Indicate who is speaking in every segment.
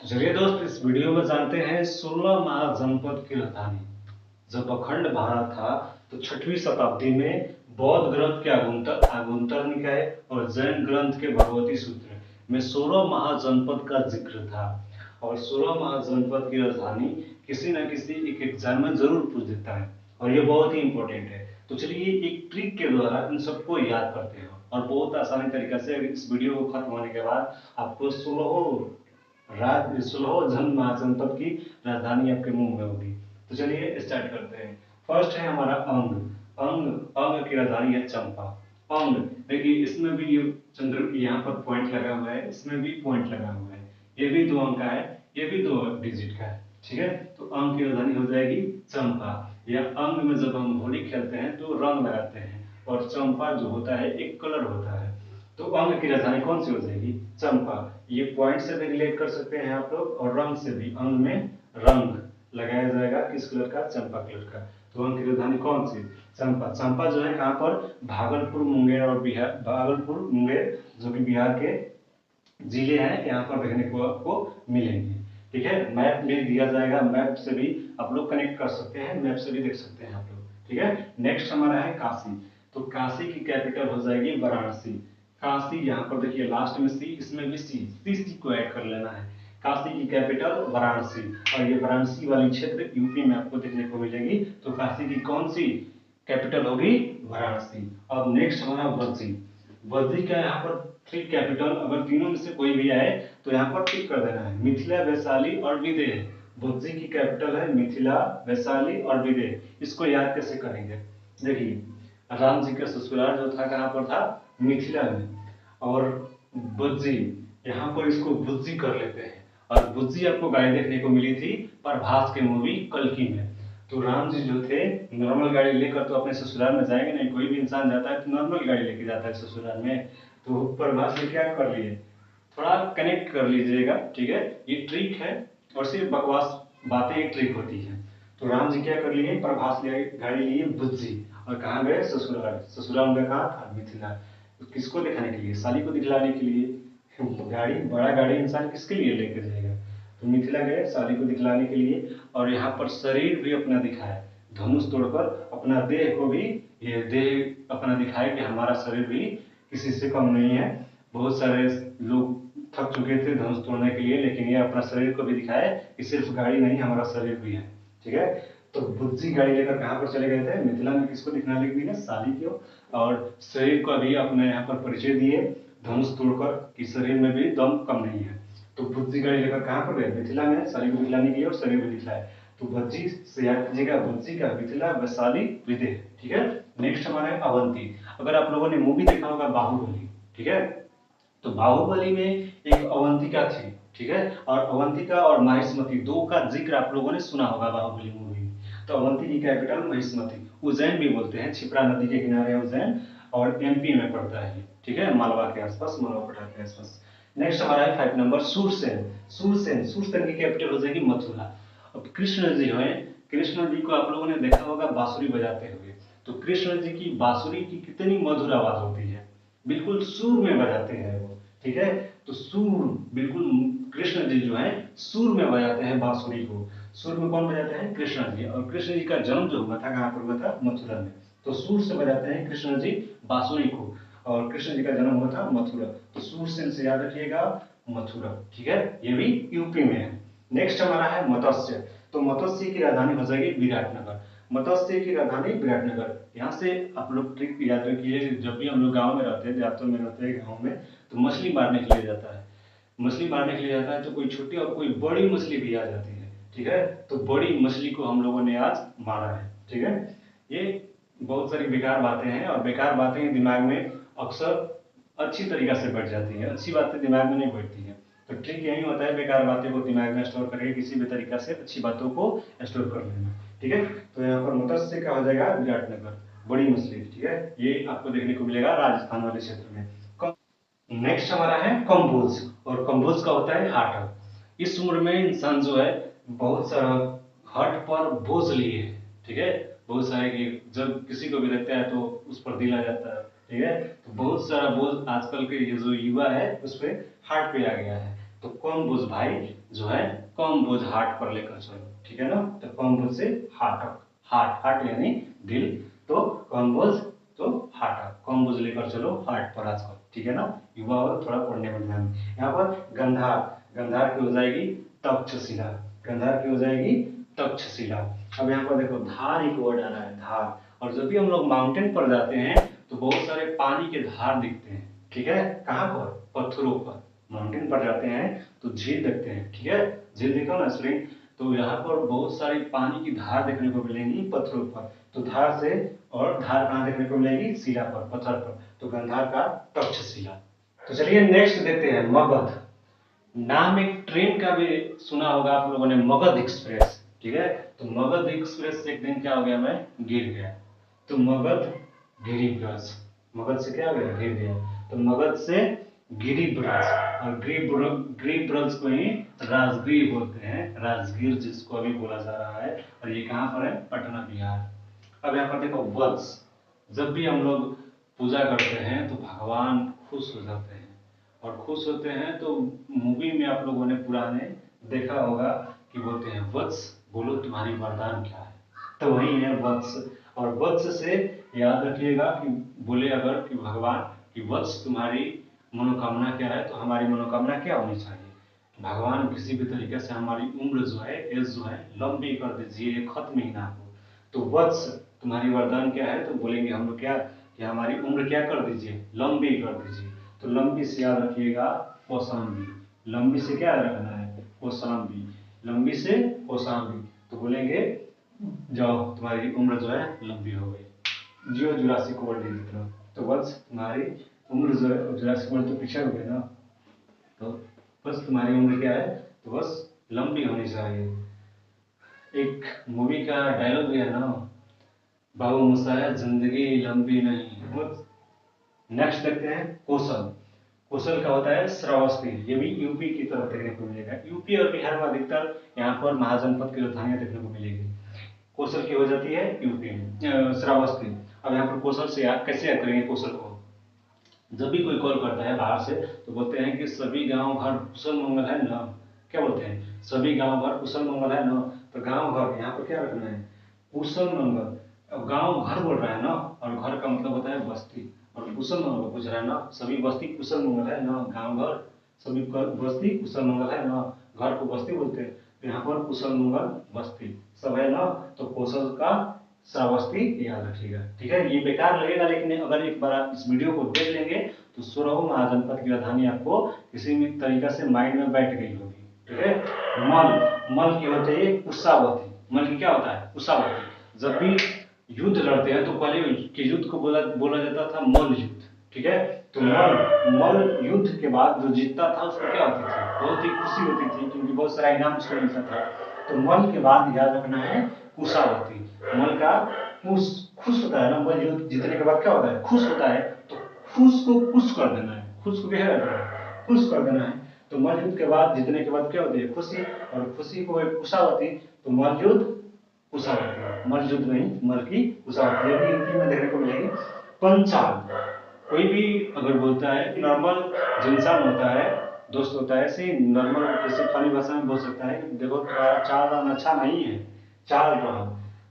Speaker 1: तो चलिए दोस्त, इस वीडियो में जानते हैं 16 महाजनपद की राजधानी। जब अखंड भारत था तो 6वीं शताब्दी में बौद्ध ग्रंथ के आगुंतर निकाय और जैन ग्रंथ के भगवती सूत्र में 16 महाजनपद का जिक्र था। और 16 महाजनपद की राजधानी किसी न किसी एक एग्जाम में जरूर पूछ देता है और ये बहुत ही इंपॉर्टेंट है। तो चलिए एक ट्रिक के द्वारा इन सबको याद करते हैं और बहुत आसानी तरीका से इस वीडियो को खत्म होने के बाद आपको 16 जन महाजनपद की राजधानी आपके मुंह में होगी। तो चलिए स्टार्ट करते हैं। फर्स्ट है हमारा अंग। अंग अंग की राजधानी है चंपा। अंग देखिए, इसमें भी ये चंद्र यहाँ पर पॉइंट लगा हुआ है, इसमें भी पॉइंट लगा हुआ है। ये भी 2 अंक का है, ये भी 2 डिजिट का है। ठीक है, तो अंग की राजधानी हो जाएगी चंपा। या अंग में जब हम होली खेलते हैं तो रंग लगाते हैं और चंपा जो होता है एक कलर होता है। तो अंग की राजधानी कौन सी हो जाएगी? चंपा। ये पॉइंट से भी रिलेट कर सकते हैं आप लोग और रंग से भी। अंग में रंग लगाया जाएगा किस कलर का? चंपा कलर का। तो अंग की राजधानी कौन सी? चंपा। चंपा जो है कहाँ पर? भागलपुर, मुंगेर और बिहार। भागलपुर, मुंगेर जो कि बिहार के जिले हैं, यहाँ पर देखने को आपको मिलेंगे। ठीक है, मैप में दिया जाएगा, मैप से भी आप लोग कनेक्ट कर सकते हैं, मैप से भी देख सकते हैं आप लोग। ठीक है, नेक्स्ट हमारा है काशी। तो काशी की कैपिटल हो जाएगी वाराणसी। काशी, यहाँ पर देखिए लास्ट में सी, इसमें भी सी को ऐड कर लेना है। काशी की कैपिटल वाराणसी। और ये वाराणसी वाली क्षेत्र यूपी में आपको देखने को मिलेगी। तो काशी की कौन सी कैपिटल होगी? वाराणसी। अब नेक्स्ट हमारा बद्री। बद्री का यहाँ पर 3 कैपिटल, अगर तीनों में से कोई भी आए तो यहाँ पर टिक कर देना है। मिथिला, वैशाली और विदेह। बद्री की कैपिटल है मिथिला, वैशाली और विदेह। इसको याद कैसे करेंगे? देखिए, राम जी का ससुराल जो था कहाँ पर था? मिथिला में। और बुज्जी, यहाँ पर इसको बुज्जी कर लेते हैं। और बुज्जी आपको गाड़ी देखने को मिली थी प्रभास के मूवी कल्कि में। तो राम जी जो थे नॉर्मल गाड़ी लेकर तो अपने ससुराल में जाएंगे नहीं, कोई भी इंसान जाता है तो नॉर्मल गाड़ी लेके जाता है ससुराल में। तो प्रभास ने क्या कर लिए, थोड़ा कनेक्ट कर लीजिएगा। ठीक है, ये ट्रिक है और सिर्फ बकवास बातें एक ट्रिक होती है। तो राम जी क्या कर लिए, प्रभास लिए गाड़ी लिए बुज्जी और कहाँ गए? ससुराल। ससुराल में कहाँ था? मिथिला। तो किसको दिखाने के लिए? साली को दिखलाने के लिए। गाड़ी, बड़ा गाड़ी इंसान किसके लिए लेके जाएगा? तो मिथिला गए साली को दिखलाने के लिए। और यहाँ पर शरीर भी अपना दिखाया, धनुष तोड़कर अपना देह को भी, ये देह अपना दिखाया कि हमारा शरीर भी किसी से कम नहीं है। बहुत सारे लोग थक चुके थे धनुष तोड़ने के लिए, लेकिन ये अपना शरीर को भी दिखाए कि सिर्फ गाड़ी नहीं, हमारा शरीर भी है। ठीक है, तो बुज्जी गाड़ी लेकर कहाँ पर चले गए थे? मिथिला में। किसको दिखलाने के लिए? साली को। और शरीर को भी अपने यहाँ पर परिचय दिए धनुष तोड़कर कि शरीर में भी दम कम नहीं है। तो बुज्जी गाड़ी लेकर कहाँ पर गए? मिथिला में, साली को दिखलाने के लिए और शरीर भी दिखलाए। तो बुज्जी से याद कीजिएगा, बुज्जी का मिथिला, वैशाली, विदेह। ठीक है, नेक्स्ट हमारा है अवंती। अगर आप लोगों ने मूवी देखा होगा बाहुबली, ठीक है, तो बाहुबली में एक अवंतिका थी। ठीक है, और अवंतिका और महिष्मति 2 का जिक्र आप लोगों ने सुना होगा बाहुबली मूवी में। तो अवंती की कैपिटल महिष्मति। उज्जैन भी बोलते हैं, क्षिप्रा नदी के किनारे उज्जैन, और एमपी में पड़ता है। ठीक है, मालवा के आसपास, मालवा पठार के आसपास। नेक्स्ट हमारा है 5 नंबर सूरसेन। सूरसेन, सूरसेन की कैपिटल हो जाएगी मथुरा। अब कृष्ण जी हैं, कृष्ण जी को आप लोगों ने देखा होगा बांसुरी बजाते हुए। तो कृष्ण जी की बांसुरी की कितनी मधुर आवाज होती है, बिल्कुल सुर में बजाते हैं वो। ठीक है, तो सुर, बिल्कुल कृष्ण जी जो है सुर में बजाते हैं बांसुरी को। सुर में कौन बजाते हैं? कृष्ण जी। और कृष्ण जी का जन्म जो हुआ था कहाँ पर हुआ था? मथुरा में। तो सुर से बजाते हैं कृष्ण जी बांसुरी को, और कृष्ण जी का जन्म हुआ था मथुरा। तो सुर से याद रखिएगा मथुरा। ठीक है, ये भी यूपी में है। नेक्स्ट हमारा है मत्स्य। तो मत्स्य की राजधानी हो जाएगी विराटनगर। मत्स्य की राजधानी विराटनगर। यहाँ से आप लोग ट्रिक याद रखिए, जब भी हम लोग गांव में रहते हैं, देहातों में रहते हैं, गांव में, तो मछली मारने के लिए जाता है। मछली मारने के लिए जाता है तो कोई छोटी और कोई बड़ी मछली भी आ जाती है। ठीक है, तो बड़ी मछली को हम लोगों ने आज मारा है। ठीक है, ये बहुत सारी बेकार बातें हैं और बेकार बातें दिमाग में अक्सर अच्छी तरीका से बैठ जाती है, अच्छी बातें दिमाग में नहीं बैठती है। तो ठीक यही होता है, बेकार बातें को दिमाग में स्टोर करके किसी भी तरीका से अच्छी बातों को स्टोर कर लेना। ठीक है, तो यहाँ पर मत्स्य का हो जाएगा विराटनगर, बड़ी मछली। ठीक है, ये आपको देखने को मिलेगा राजस्थान वाले क्षेत्र में। नेक्स्ट हमारा है कम्बोज। और कम्बोज का होता है हार्ट। इस उम्र में इंसान जो है बहुत सारा हट पर बोझ लिए है। ठीक है, बहुत सारे कि जब किसी को भी लगता है तो उस पर दिला जाता है। ठीक है, तो बहुत सारा बोझ आजकल के ये जो युवा है उस पर हार्ट पे आ गया है। तो कौन बोझ भाई जो है कौन बोझ हाट पर लेकर चलो, ठीक है ना। तो कौन बोझ से हाटक, हाट हाट यानी दिल, तो कौन बोझ तो हाटक, कौन बोझ लेकर चलो हाट पर आजकल, ठीक है ना। युवा और थोड़ा पढ़ने में ध्यान। यहाँ पर गंधार, गंधार की हो जाएगी तक्षशिला, गंधार की हो जाएगी तक्षशिला। अब यहाँ पर देखो धार एक वर्ड आ रहा है, धार। और जब भी हम लोग माउंटेन पर जाते हैं तो बहुत सारे पानी के धार दिखते हैं, ठीक है। कहाँ पर, पत्थरों पर। माउंटेन पर जाते हैं तो झील देखते हैं, ठीक है। झील देखो ना स्प्रिंग, तो यहाँ पर बहुत सारी पानी की धार देखने को मिलेंगी पत्थरों पर। तो धार से, और धार कहाँ देखने को मिलेगी, शिला पर, पत्थर पर। तो गंधार का तक्षशिला। तो चलिए नेक्स्ट देखते हैं मगध। नाम एक ट्रेन का भी सुना होगा आप लोगों ने, मगध एक्सप्रेस, ठीक है। तो मगध एक्सप्रेस से एक दिन क्या हो गया, मैं गिर गया। तो मगध गिरिब्रज, मगध से क्या हो गया, गिर गया। तो मगध से गिरिब्रज, और गिरिब्रज को ही राजगीर बोलते हैं, राजगीर जिसको अभी बोला जा रहा है। और ये कहाँ पर है, पटना बिहार। अब यहाँ पर देखो वत्स, जब भी हम लोग पूजा करते हैं तो भगवान खुश हो जाते हैं। और खुश होते हैं तो मूवी में आप लोगों ने पुराने देखा होगा कि बोलते हैं वत्स बोलो तुम्हारी वरदान क्या है, तो वही है वत्स। और वत्स से याद रखिएगा कि बोले अगर कि भगवान कि वत्स तुम्हारी मनोकामना क्या है, तो हमारी मनोकामना क्या होनी चाहिए, भगवान किसी भी तरीके से हमारी उम्र जो है, एज जो है लंबी कर दीजिए, खत्म ही ना हो। तो वत्स तुम्हारी वरदान क्या है, तो बोलेंगे हम लोग क्या कि हमारी उम्र क्या कर दीजिए, लंबी कर दीजिए। तो लंबी से याद रखिएगा कौशाम्बी, लंबी से क्या रखना है, कौशाम्बी, लंबी से कौशाम्बी। तो बोलेंगे जाओ तुम्हारी उम्र जो है लंबी हो गई। जियो जुरासिक वर्ल्ड की तरह। तो बस तुम्हारी उम्र जो है, जुरासिक वर्ल्ड तो पीछे हो गए ना, तो बस तुम्हारी उम्र क्या है, तो बस लंबी होनी चाहिए। एक मूवी का डायलॉग भी है ना, बाबू मुसाया जिंदगी लंबी नहीं। नेक्स्ट देखते हैं कौशल। कौशल का होता है श्रावस्ती, ये भी यूपी की तरफ देखने को मिलेगा। यूपी और बिहार में अधिकतर यहाँ पर महाजनपद की राजधानियां देखने को मिलेगी। कौशल की हो जाती है यूपी में श्रावस्ती। अब यहाँ पर कौशल से कैसे याद करेंगे कौशल को, जब भी कोई कॉल करता है बाहर से तो बोलते हैं कि सभी गांव घर कुशल मंगल है ना, क्या बोलते हैं, सभी गांव घर कुशल मंगल है ना। तो गांव घर यहाँ पर क्या रखना है, कुशल मंगल। अब गांव घर बोल रहा है ना, और घर का मतलब होता है बस्ती, और कुशल मंगल पूछ रहा है ना, सभी बस्ती कुशल मंगल है ना, गांव घर सभी बस्ती कुशल मंगल है ना, घर को बस्ती बोलते हैं। तो यहाँ पर कुशल मंगल बस्ती सब है ना, तो कौशल का श्रावस्ती याद रखिएगा, ठीक है। ये बेकार लगेगा, लेकिन अगर एक बार आप इस वीडियो को देख लेंगे तो 16 महाजनपद की राजधानी आपको किसी भी तरीका से माइंड में बैठ गई होगी, ठीक है। मल, मल की होती है उषावती, मल की क्या होता है, उषावती। जब भी युद्ध लड़ते हैं तो पहले के युद्ध को बोला जाता था मल युद्ध, ठीक है। तो मल युद्ध के बाद जो जीतता था उसको क्या होती थी, बहुत ही खुशी होती थी, क्योंकि बहुत सारा इनाम उसको मिलता था। तो मल के बाद याद रखना है कुशावती। मल का खुश होता है ना, मल युद्ध जीतने के बाद क्या होता है, खुश होता है। तो खुश को खुश कर देना है, खुश को क्या करना है, खुश कर देना है। तो मल युद्ध के बाद जीतने के बाद क्या होती है, खुशी, और खुशी को कुशावती। तो मल युद्ध कुशावती, मल युद्ध नहीं, मल की कुशावती, ये भी यूपी में देखने को मिलेगी। पंचाल, कोई भी अगर बोलता है, नॉर्मल जो इंसान होता है, दोस्त होता है, ऐसे नॉर्मल जैसे खाली भाषा में बोल सकता है कि देखो तुम्हारा चाल रंग अच्छा नहीं है, चाल रहा।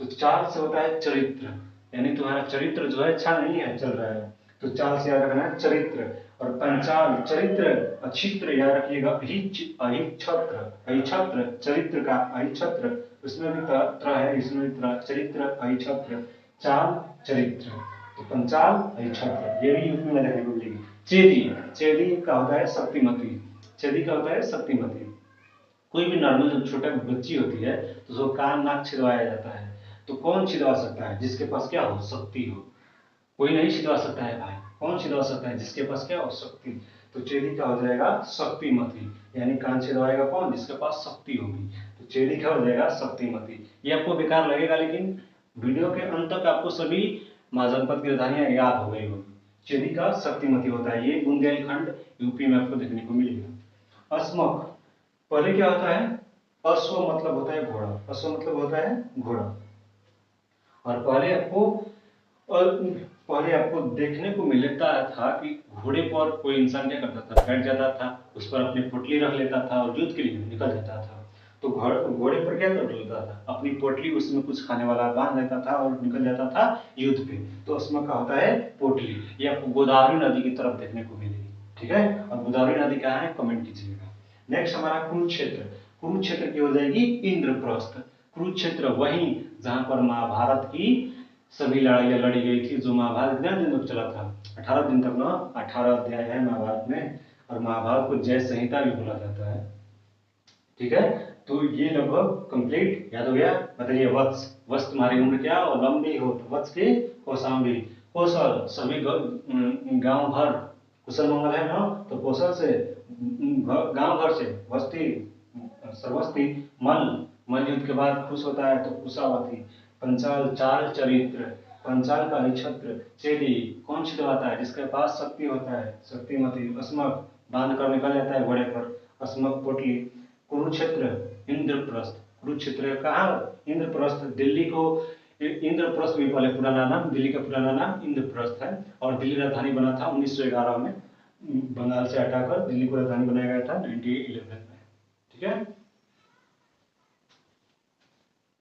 Speaker 1: तो चाल से होता है चरित्र, यानी तुम्हारा चरित्र जो है अच्छा नहीं है, चल रहा है। तो चाल से याद रखना है चरित्र। और पंचाल चरित्र, अचित्र याद रखिएगा, अहिछत्र, अहिछत्र चरित्र का अहिछत्र, उसमें भी त्र है, इसमें भी चरित्र अहिछत्र, चाल चरित्र। तो पंचाल अहिछत्र, ये भी यूपी में देखने को मिलेगी। चेदी, चेदी का होता है शक्तिमती, चेदी का होता है शक्तिमती। कोई भी नॉर्मल जब छोटा बच्ची होती है तो उसको कान नाक छिदवाया जाता है। तो कौन छिदवा सकता है, जिसके पास क्या हो, शक्ति हो। कोई नहीं छिदवा सकता है भाई, कौन छिदवा सकता है, जिसके पास क्या हो, शक्ति। तो चेदी का हो जाएगा शक्तिमती, यानी कान छिदवाएगा कौन, जिसके पास शक्ति होगी। तो चेदी का हो जाएगा शक्तिमती। ये आपको बेकार लगेगा, लेकिन वीडियो के अंत तक आपको सभी महाजनपद की राजधानियां याद हो गई होगी। चेदी का शक्तिमती होता है, ये बुंदेलखंड यूपी में आपको देखने को मिलेगा। अस्मक, पहले क्या होता है, अश्व मतलब होता है घोड़ा, अश्व मतलब होता है घोड़ा। और पहले आपको पहले आपको देखने को मिलता था कि घोड़े पर कोई इंसान क्या करता था, बैठ जाता था, उस पर अपनी पोटली रख लेता था और युद्ध के लिए निकल जाता था। तो घोड़े पर क्या कर लेता था, अपनी पोटली, उसमें कुछ खाने वाला बांध लेता था और निकल जाता था युद्ध पे। तो उसमें क्या होता है, पोटली। ये आपको गोदावरी नदी की तरफ देखने को मिलेगी। ठीक है, और गोदावरी नदी कहाँ है, कमेंट कीजिएगा। नेक्स्ट हमारा कुरुक्षेत्र। कुरुक्षेत्र की हो जाएगी इंद्रप्रस्थ। कुरुक्षेत्र वही जहां पर महाभारत की सभी लड़ाइयाँ लड़ी गई थी, जो महाभारत कितने दिन तक चला था, 18 दिन तक ना। 18 अध्याय है महाभारत में, और महाभारत को जय संहिता भी बोला जाता है। ठीक है, तो ये लगभग कंप्लीट याद हो गया। बताइए, वत्स, वत्स तुम्हारी उम्र क्या और लंबी हो, तो वत्स की कौशाम्बी। कौशल, सभी गांव भर कुशल मंगल है ना, तो कौशल से गांव भर से, वस्ती सर्वस्ती। मल, मल युद्ध के बाद खुश होता है तो कुशावती। पंचाल, चाल चरित्र, पंचाल का नक्षत्र। चेदी, कौन छिदवाता है, जिसके पास शक्ति होता है, शक्तिमती। अस्मक, बांध कर निकल जाता है घोड़े पर, अस्मक पोटली। कुरुक्षेत्र, इंद्रप्रस्थ। कुरुक्षेत्र कहाँ, इंद्रप्रस्थ। दिल्ली को इंद्रप्रस्थ भी पहले पुराना नाम, दिल्ली का पुराना नाम इंद्रप्रस्थ है। और दिल्ली राजधानी बना था 1911 में, बंगाल से हटाकर दिल्ली को राजधानी बनाया गया था 1911 में। ठीक है।